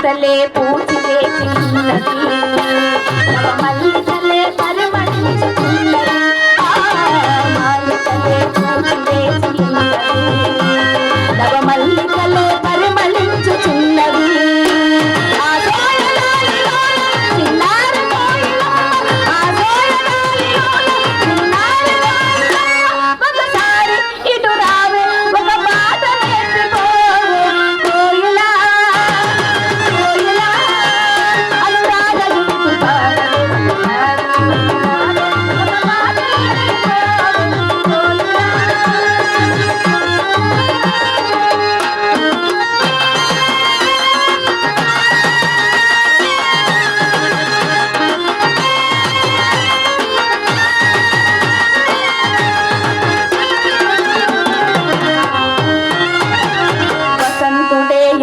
మాలికలే పూచితే చిన్నది మల్లికలే పరిమళించుచున్నది మాలికలే పూచితే చిన్నది నవ మల్లికలే పరిమళించుచున్నది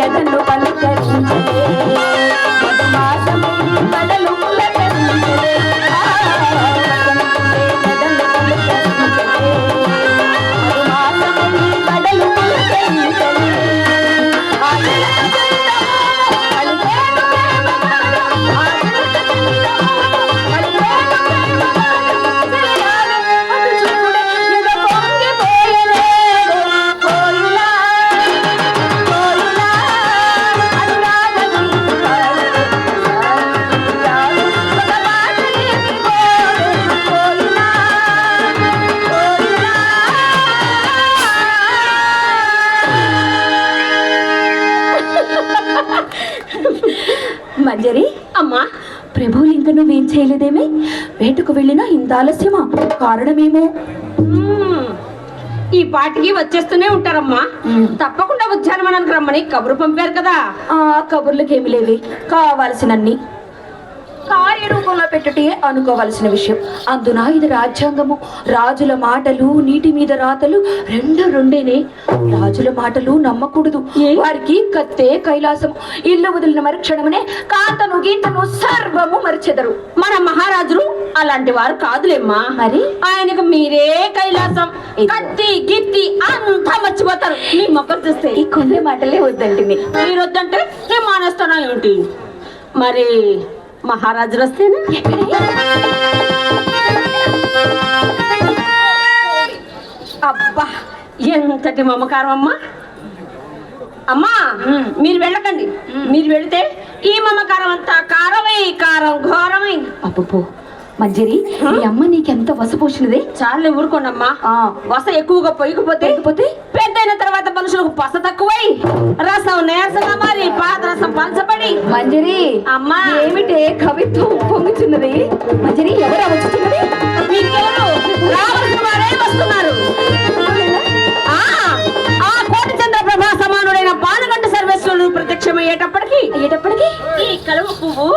ఎదను పలకరించలే మధుమాసమై బడలు పులకరించలే ఎదను పలకరించలే మధుమాసమై బడలు పులకరించలే మంజరి అమ్మా ప్రభువులు ఇంకా నువ్వేం చేయలేదేమే వేటకు వెళ్ళినా ఇంత ఆలస్యమా కారణమేమో ఈ పాటికి వచ్చేస్తూనే ఉంటారమ్మా తప్పకుండా ఉద్యానవనానికి రమ్మని కబురు పంపారు కదా ఆ కబుర్లకేమి లేవి కావాల్సినన్ని కార్యరూపంలో పెట్టుటే అనుకోవలసిన విషయం అందున ఇది రాజ్యాంగము రాజుల మాటలు నీటి మీద రాతలు రెండేనే రాజుల మాటలు నమ్మకూడదు వారికి కత్తే కైలాసము ఇల్లు వదిలిన మరుక్షణమునే కాంతను గీతను సర్వము మరిచెదరు మన మహారాజులు అలాంటి వారు కాదులేమ్మా మరి ఆయనకు మీరే కైలాసం కత్తి గిత్తి అంతా మర్చిపోతారు నీ మొక్కలు చూస్తే ఈ కొన్ని మాటలే వద్దండి మీరు వద్దంటే నేను మానేస్తానా ఏమిటి మరి మహారాజులు వస్తేనే అబ్బా ఎంతటి మమకారం అమ్మా అమ్మా మీరు వెళ్ళకండి మీరు వెళితే ఈ మమకారం అంతా కారమై కారం ఘోరమై అబ్బో మంజరి మీ అమ్మ నీకెంత వసపోసినదే చాలే ఊరుకోండమ్మా వస ఎక్కువగా పొయ్యకపోతే పెద్దయిన తర్వాత మనుషులకు పస తక్కువై రసం నీరసంగా మారి పాత రసం పంచబడి మంజరి అమ్మా ఏమిటే కవిత్వం పొంగుచున్నది మంజరి ఎవరు వచ్చుతున్నది మీకెవరు రావాల్సిన వారే వస్తున్నారు ఆ కోటి చంద్ర ప్రభా సమానుడైన పానగంట సర్వేశ్వరుడు ప్రత్యక్షమయ్యేటప్పటికి ఈ కలువ పువ్వు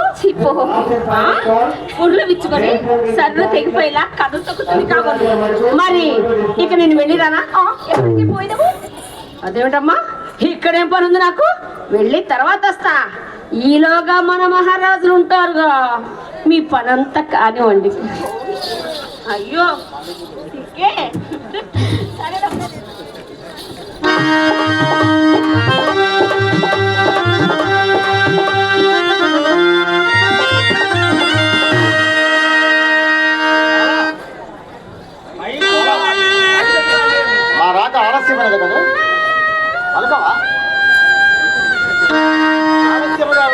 పుర్లు విచ్చుకొని సర్వ తెగిపోయేలా కథలు తొక్కుతుంది కావాలి మరి ఇక నేను వెళ్ళిరానా ఎక్కడికి పోయినావు అదేమిటమ్మా ఇక్కడేం పని ఉంది నాకు వెళ్ళి తర్వాత వస్తా ఈలోగా మన మహారాజులు ఉంటారుగా మీ పనంతా కానివ్వండి అయ్యో మా రాక ఆలస్యమైనది కదా అనుకోవా ఆలస్యముగా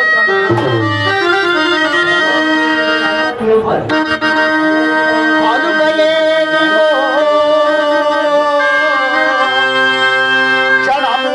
క్షణము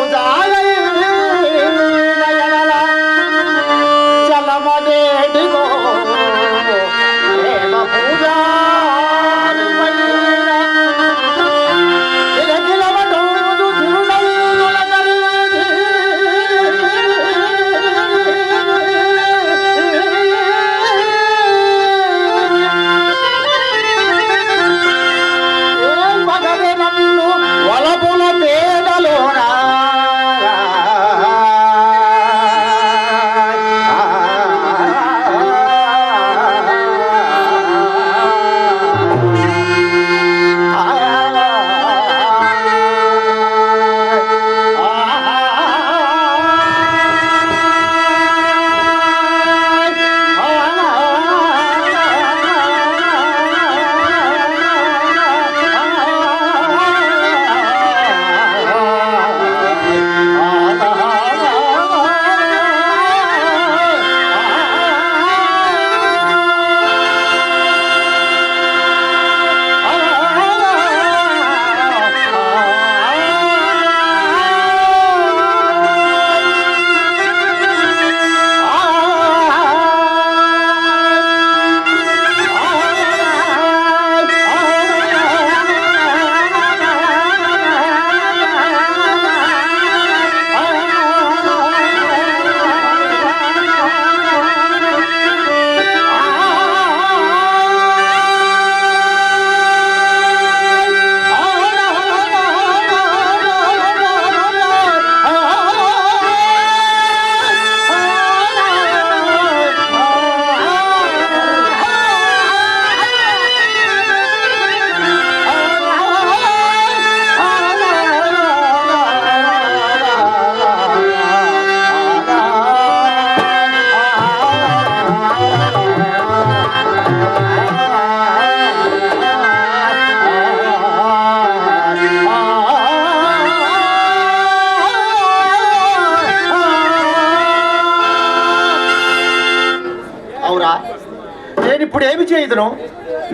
ఇతను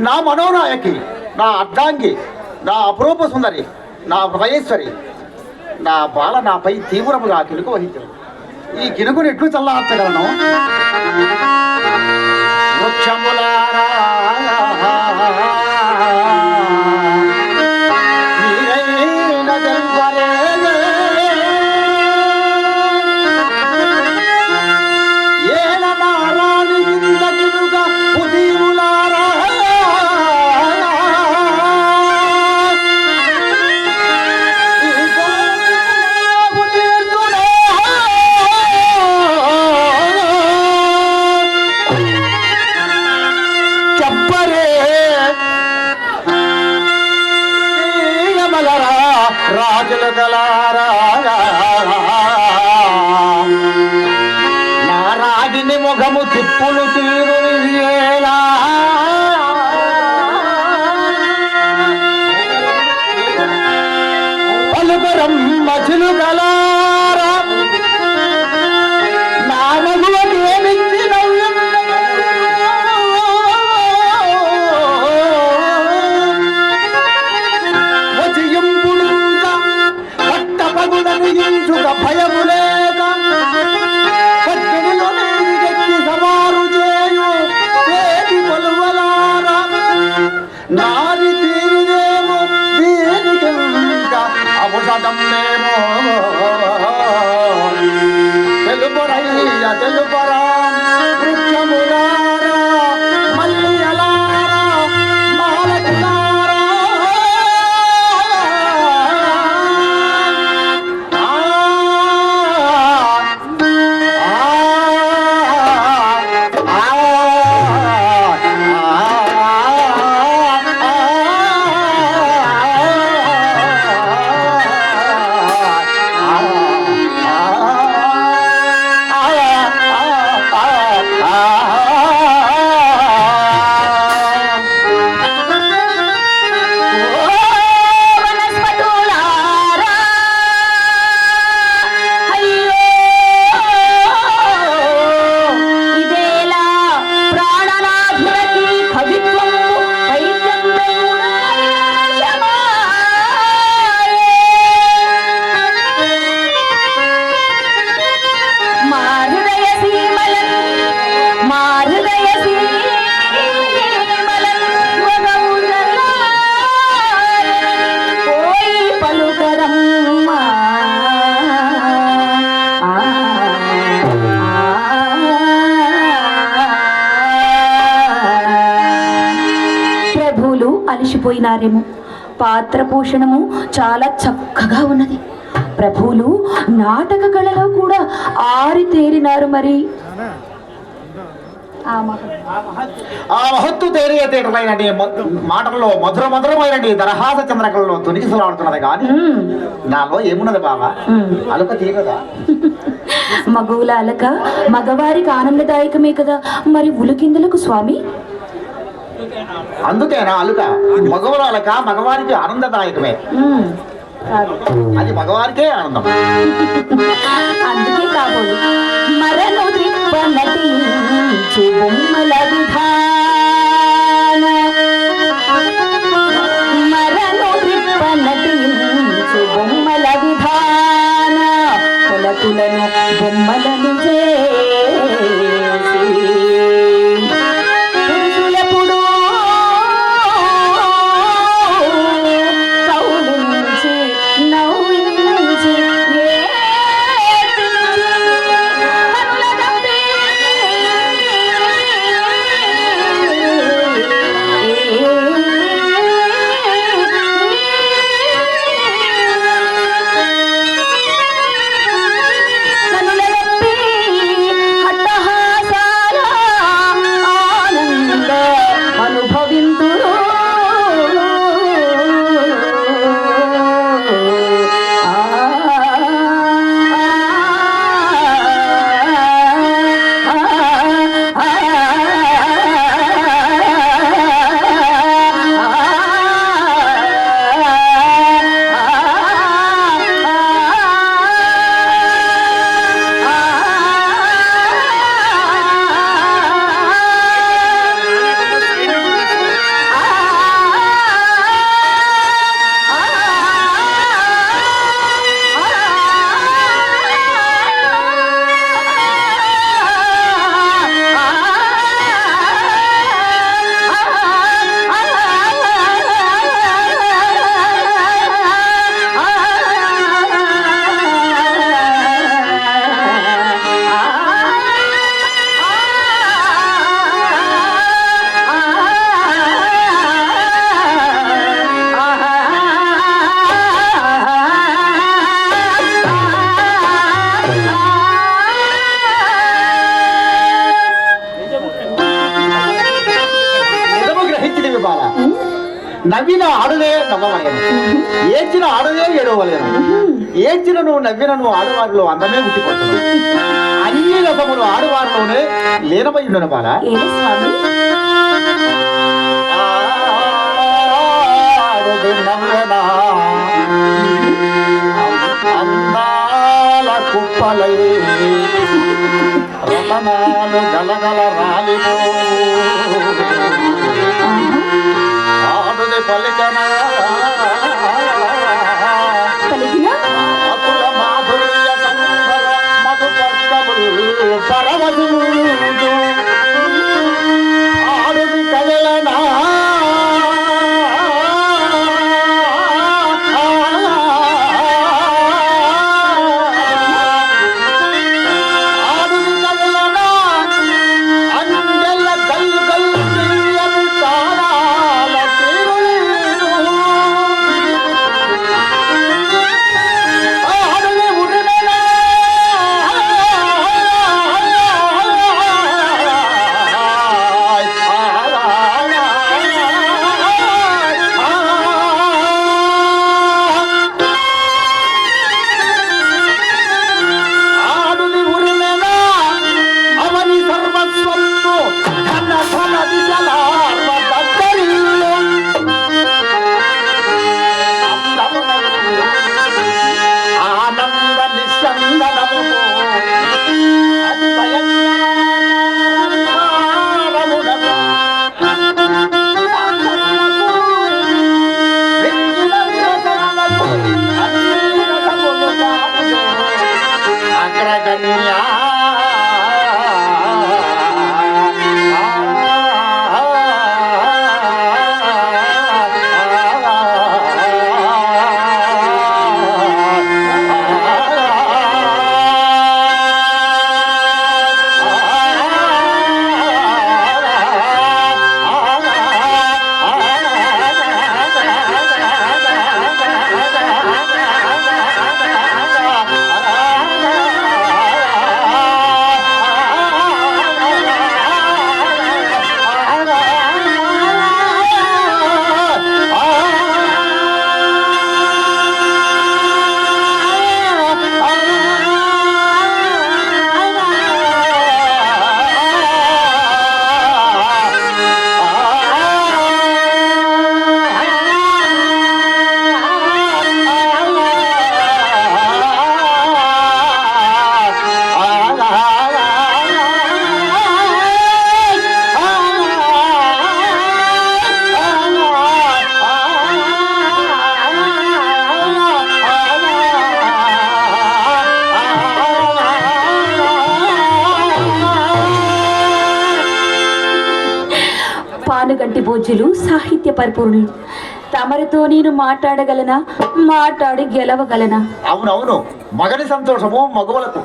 నా మనోనాయకి, నా అర్ధాంగి, నా అపురూప సుందరి, నా హృదయేశ్వరి, నా బాల నాపై తీవ్రముగా కినుకు వహించను. ఈ కినుకుని ఎట్లు చల్లార్చగలను? వృక్షములారా మీరైన తెల్వరే, ఏల నారాణి కింద కినుక ఉదీరులారా, రాజుల గలారా నా రాగిని ముఖము తిప్పులు తీరు విజయేలా, పలుకరం మచులు గలారా నా మగువకి ఏమిచ్చి పగుడనించుక భయము లేక పద్దెనిలో నీకెక్కి సవారు చేయు చేతి కొలువలారా, నాది తీరుదేమో దీనికింక అపుషతమేమో, తెలుపరయ్య తెలుపరా వృక్షములారా మల్లియలారా మాలకులారా, అలసిపోయినారేమో. పాత్ర పోషణము చాలా చక్కగా ఉన్నది. ప్రభువులు నాటక కళలో కూడా ఆరితేరినారు. మరి ఆ మహత్తు తేరియతేటమైన మాటల్లో మధుర మధురమైన దరహాస చంద్రకళలో తొనికిసలాడుతున్నది కానీ నాలో ఏమున్నది బాబా? అలుక తీరదా? మగువుల అలక మగవారికి ఆనందదాయకమే కదా, మరి ఉలికిందులకు స్వామి? అందుకేనా అలుక? మగవాళ్ళ అలక మగవారికి ఆనందదాయకమే, అది మగవారికే ఆనందం. అందుకే కాబోలు మరను త్రిప్ప నటించు బొమ్మల విధాన, మరను త్రిప్ప నటించు బొమ్మల విధాన, కొలకులను బొమ్మలను చేసి పురుషులెప్పుడు కౌలించి నవ్వించి ఏడ్పించి కనుల తప్పి బాల నవ్విన ఆడులే నవ్వవలేను, ఏడ్చిన ఆడులే ఏడవలేను. ఏడ్చిన నువ్వు నవ్విన నువ్వు ఆడవారిలో అందమే పుట్టిపోతున్నావు. అన్ని రకములు ఆడవారిలోనే లీనమై ఉండను బాల. ఏమి స్వామి? ఆడుది నవ్వెనా అందాల కుప్పలై రతనాలు గలగల రాలిపో ఆడుది పలికనా పలికిన అతుల మాధుర్య సంభర మధుపర్కములు పరవశుడు ఆడుది కదలనా ఆడుది కదలనా అంజల గల్ గల్ తీయని తారాల తీరులీను ఆడుది ఉరిమెనా ఆడుది ఉరిమెనా అవని సర్వస్వము ధన ధన దిశలార్వ దద్దరిల్లు ఆనంద నిస్సందనము అది భయంకరమునకు వెంగిన విరసములకు అన్ని రసములు కాదు అగ్రగణ్యా పానుగంటి భోజులు సాహిత్య పరిపూర్ణులు. తమరితో నేను మాట్లాడగలనా, మాట్లాడి గెలవగలనా? అవునవును, మగని సంతోషము మగవులకు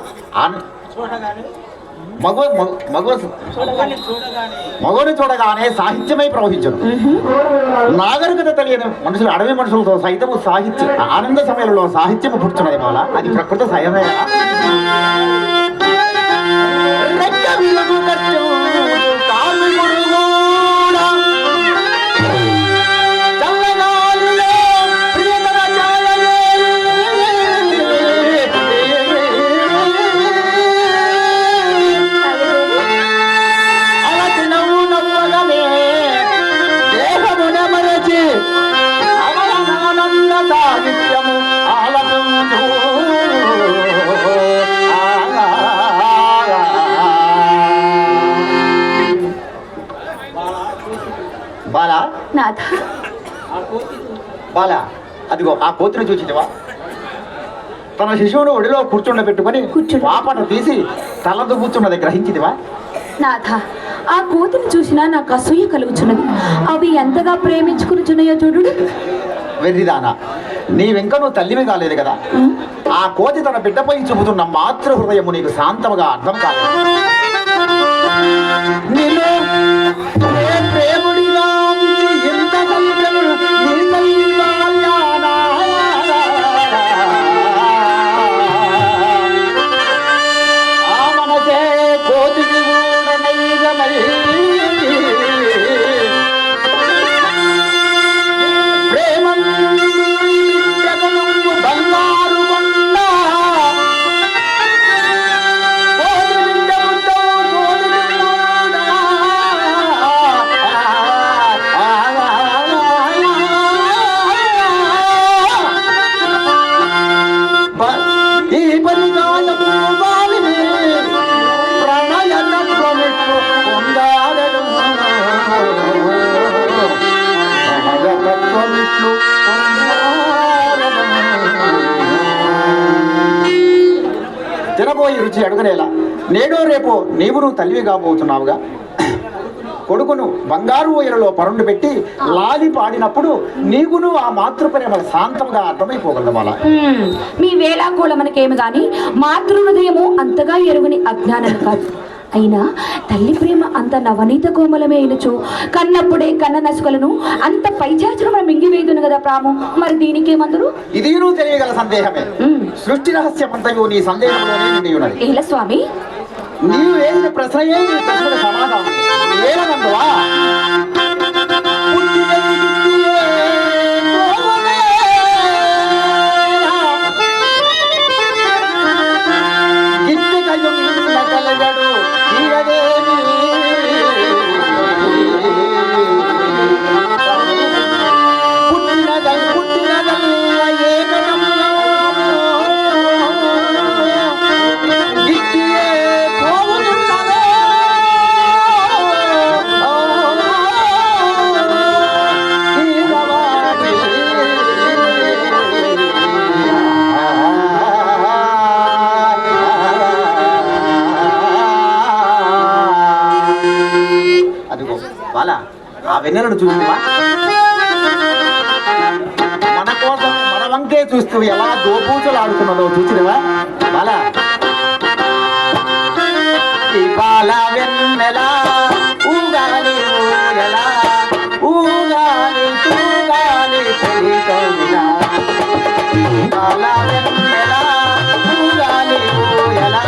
మగవుని చూడగానే సాహిత్యమై ప్రవహించను. నాగరికత తెలియని మనుషులు, అడవి మనుషులతో సైతము సాహిత్యం ఆనంద సమయంలో సాహిత్యము పుట్టున్నది బాల. అది ప్రకృతి సయమేనా? బాలా నాథ, బాలా, అదిగో ఆ కోతిని చూచిటవా? తన శిశువును ఒడిలో కూర్చుండబెట్టుకొని పాపను తీసి తల దుబ్బుతున్నది గ్రహించిదివా? నాథ, ఆ కోతిని చూసినా నాకు అసూయ కలుగుచున్నది. అవి ఎంతగా ప్రేమించుకునిచున్నాయో చూడు. వెర్రిదానా, నీవింకా నువ్వు తల్లివి కాలేదు కదా. ఆ కోతి తన బిడ్డపై చూపుతున్న మాతృ హృదయము నీకు శాంతముగా అర్థం కాలేదు. నిన్ను ఏ ప్రేముడిగా ఉంచి ఇంత కలిగను నీ తల్లి బాల్యానా? ఆ మనసే కోతికి కూడా నైజమై తినబోయి రుచి అడుగనేలా నేడో రేపో నువ్వు తల్లివి కాబోతున్నావుగా. కొడుకును బంగారు ఊయలలో పరుండు పెట్టి లాలి పాడినప్పుడు నీకును ఆ మాతృప్రేమ శాంతంగా అర్థమైపోగలదు బాల. మీ వేళాకోళ మనకేమి గాని మాతృ హృదయము అంతగా ఎరుగుని అజ్ఞానం కాదు. అయినా తల్లి ప్రేమ అంత నవనీత కోమలమే అయినచో కన్నప్పుడే కన్న నసుకలను అంత పైచాచరమున మింగివేదును కదా ప్రాము. మరి దీనికేమందరు? ఇది నువ్వు తెలియగల సందేహమే. సృష్టి రహస్యమంతయు నీ సందేహంలోనే నిండి ఉన్నది. ఏల స్వామి, నీవు వేసిన ప్రశ్నయే నీ ప్రశ్నకు సమాధానం. ఏమనందువా? ఆ వెన్నెలను చూసివా? మన కోసం మన వంకే చూస్తూ ఎలా దోపూచలు ఆడుతున్నదో చూసినవా బాల? బాల వెన్నెల ఊగాలి ఊయలా ఊగాలి తూగాలి తెలియలా. బాల వెన్నెల ఊగాలి ఊయలా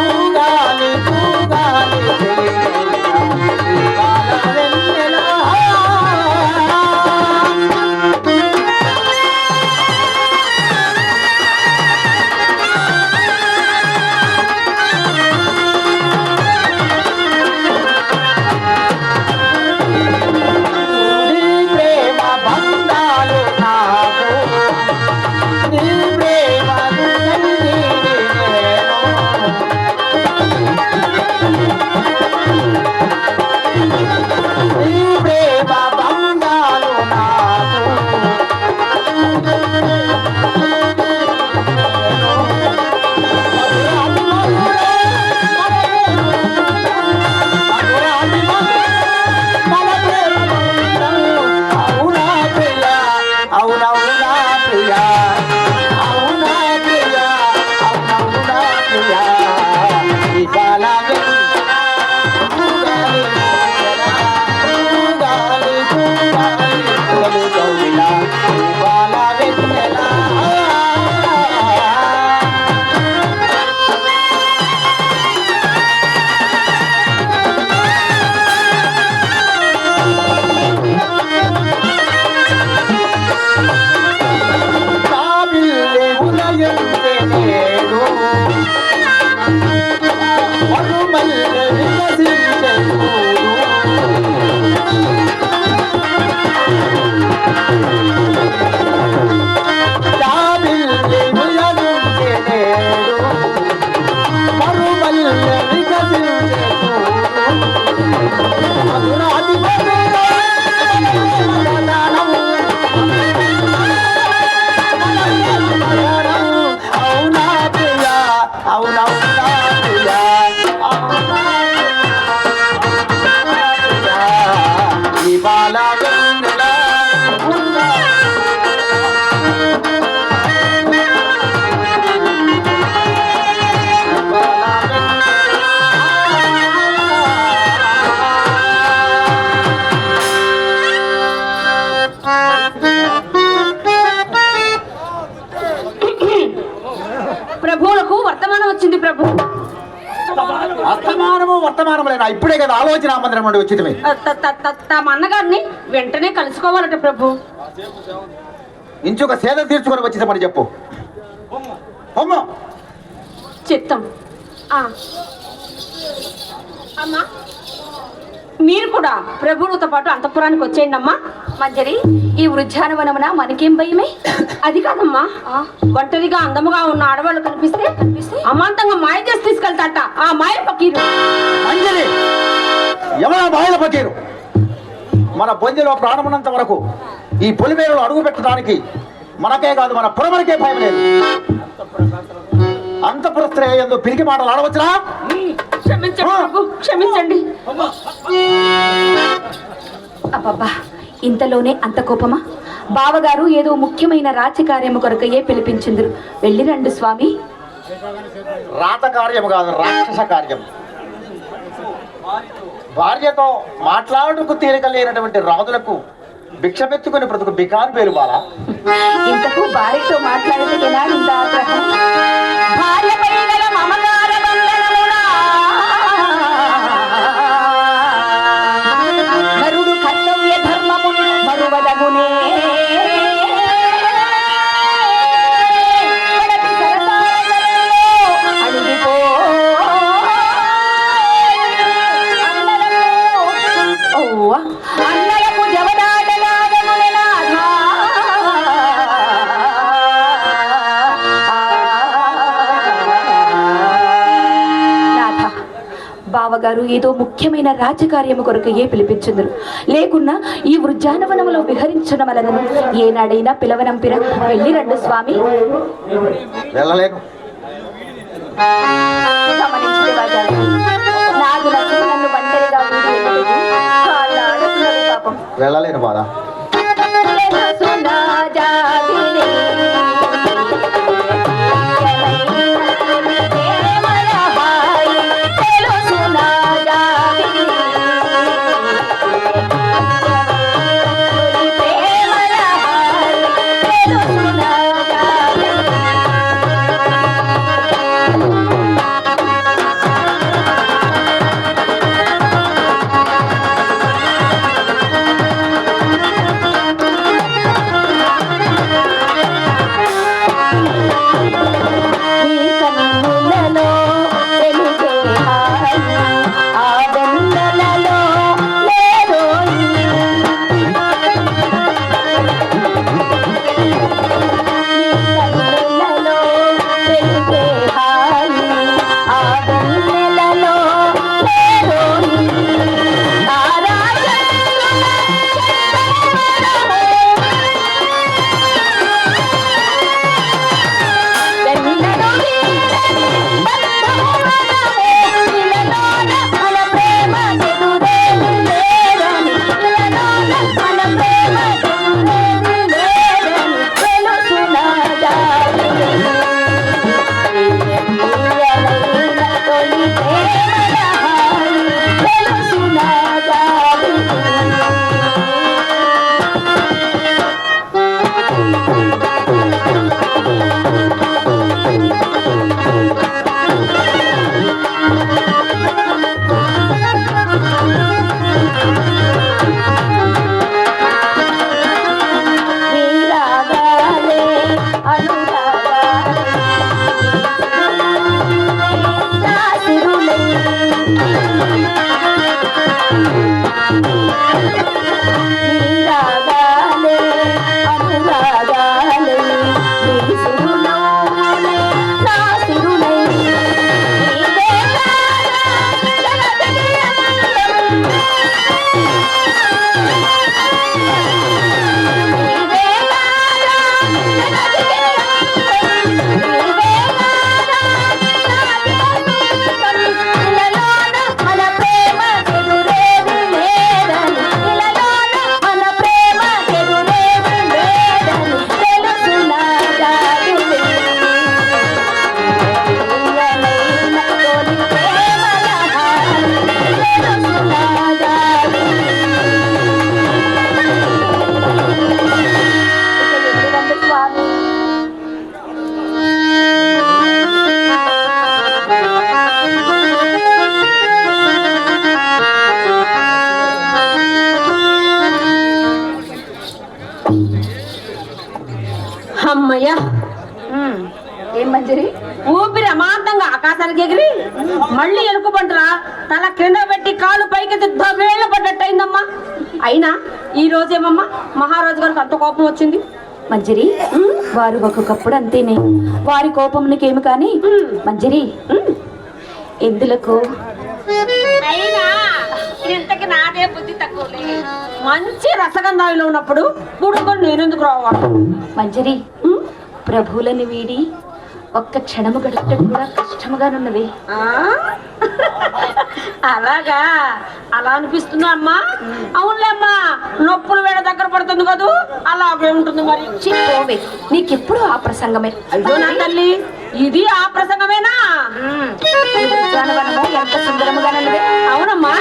ఊగాలి తూగాలి తెలియలా. బాల వెన్నెల ప్రభువులకు వర్తమానం వచ్చింది. ప్రభు వర్తమానములేనా? ఇప్పుడే కదా ఆలోచన మందిరం నుండి వచ్చింది. తమ అన్నగారిని వెంటనే కలుసుకోవాలట ప్రభు. ఇంకొక సేద తీర్చుకొని వచ్చిందని చెప్పు. చిత్తం. అమ్మా, మీరు కూడా ప్రభువులతో పాటు అంతఃపురానికి వచ్చేయండి అమ్మా. మంజరి, ఈ వృద్ధానవనమున మనకేం భయమే? అది కాదమ్మా, ఒంటరిగా అందముగా ఉన్న ఆడవాళ్ళు కనిపిస్తే అమాంతంగా మాయ చేసి తీసుకెళ్తాట ఆ మాయ పకీరు. మంజరి, ఎవరా మాయల పకీరు? మన బొంజలో ప్రాణమున్నంత వరకు ఈ పొలిమేరలో అడుగు పెట్టడానికి మనకే కాదు మన పురమరికే భయం లేదు. అంతఃపుర స్త్రీ ఎందు పిరికి మాటలు ఆడవచ్చునా? క్షమించండి ప్రభు, క్షమించండి. అబ్బబ్బా, ఇంతలోనే అంత కోపమా? బావగారు ఏదో ముఖ్యమైన రాజ్యకార్యము కొరకయే పిలిపించిందరు. వెళ్ళి రండి స్వామి. రాత కార్యము కాదు, రాక్షస కార్యం. భార్యతో మాట్లాడుకు తీరిక లేనటువంటి రాజులకు భిక్షమెత్తుకుని బ్రతుకు బికారు పేరు బాల. ఇంతకు భార్యతో మాట్లాడితే ఎలాంటి ఆగ్రహం? భార్యపై గల మమకార బంధనమునా నరుడు కర్తవ్య ధర్మము మరువదగునే. పడతి సరసాలలో అడిగిపో అన్నలకు జవదాటలాగమునే నాథా. నాథ, బావగారు ఏదో ముఖ్యమైన రాజకార్యము కొరకయే పిలిపించుందరు. లేకున్నా ఈ వృద్ధానవనములో విహరించడం వలన ఏనాడైనా పిలవనంపిర. వెళ్ళి రండు స్వామి. వెళ్ళలేను. గమనించే రాజాలు, నాగులకు నన్ను ఒంటరిగా వదిలిపెట్టుకు కాళ్ళ ఆడుతున్నవి పాపం. వెళ్ళలేను బాల. అమ్మయ్యా, ఏం మంజరి? ఊపిరి అమాంతంగా ఆకాశానికి ఎగిరి మళ్ళీ ఎలుకబంటురా తల క్రింద పెట్టి కాలు పైకి దవేళ్ళ పడ్డట్టయిందమ్మా. అయినా ఈ రోజేమమ్మా మహారాజు గారికి అంత కోపం వచ్చింది? మంజరి, వారు ఒక్కొక్కప్పుడు అంతేనే. వారి కోపమునికేమి కానీ మంజరి ఎందులకు? అయినా ఇంతకి నాదే బుద్ధి తక్కువలే. మంచి రసగంధాయిలో ఉన్నప్పుడు పుడుకొని నేనెందుకు రావాలి? మంజరి, ప్రభువులని వీడి ఒక్క క్షణము గడపడం కూడా కష్టముగానున్నది. ఆ? అలాగా అలా అనిపిస్తుందా అమ్మా? అవునులే అమ్మా, నొప్పులు వేడ దగ్గర పడుతుంది కదూ, అలాగే ఉంటుంది మరి. చిపోవే, నీకెప్పుడు ఆ ప్రసంగమే. అయ్యో నా తల్లి, ఇది ఆ ప్రసంగమేనా? ఉద్యానవనము ఎంత సుందరముగానున్నది. అవునమ్మా.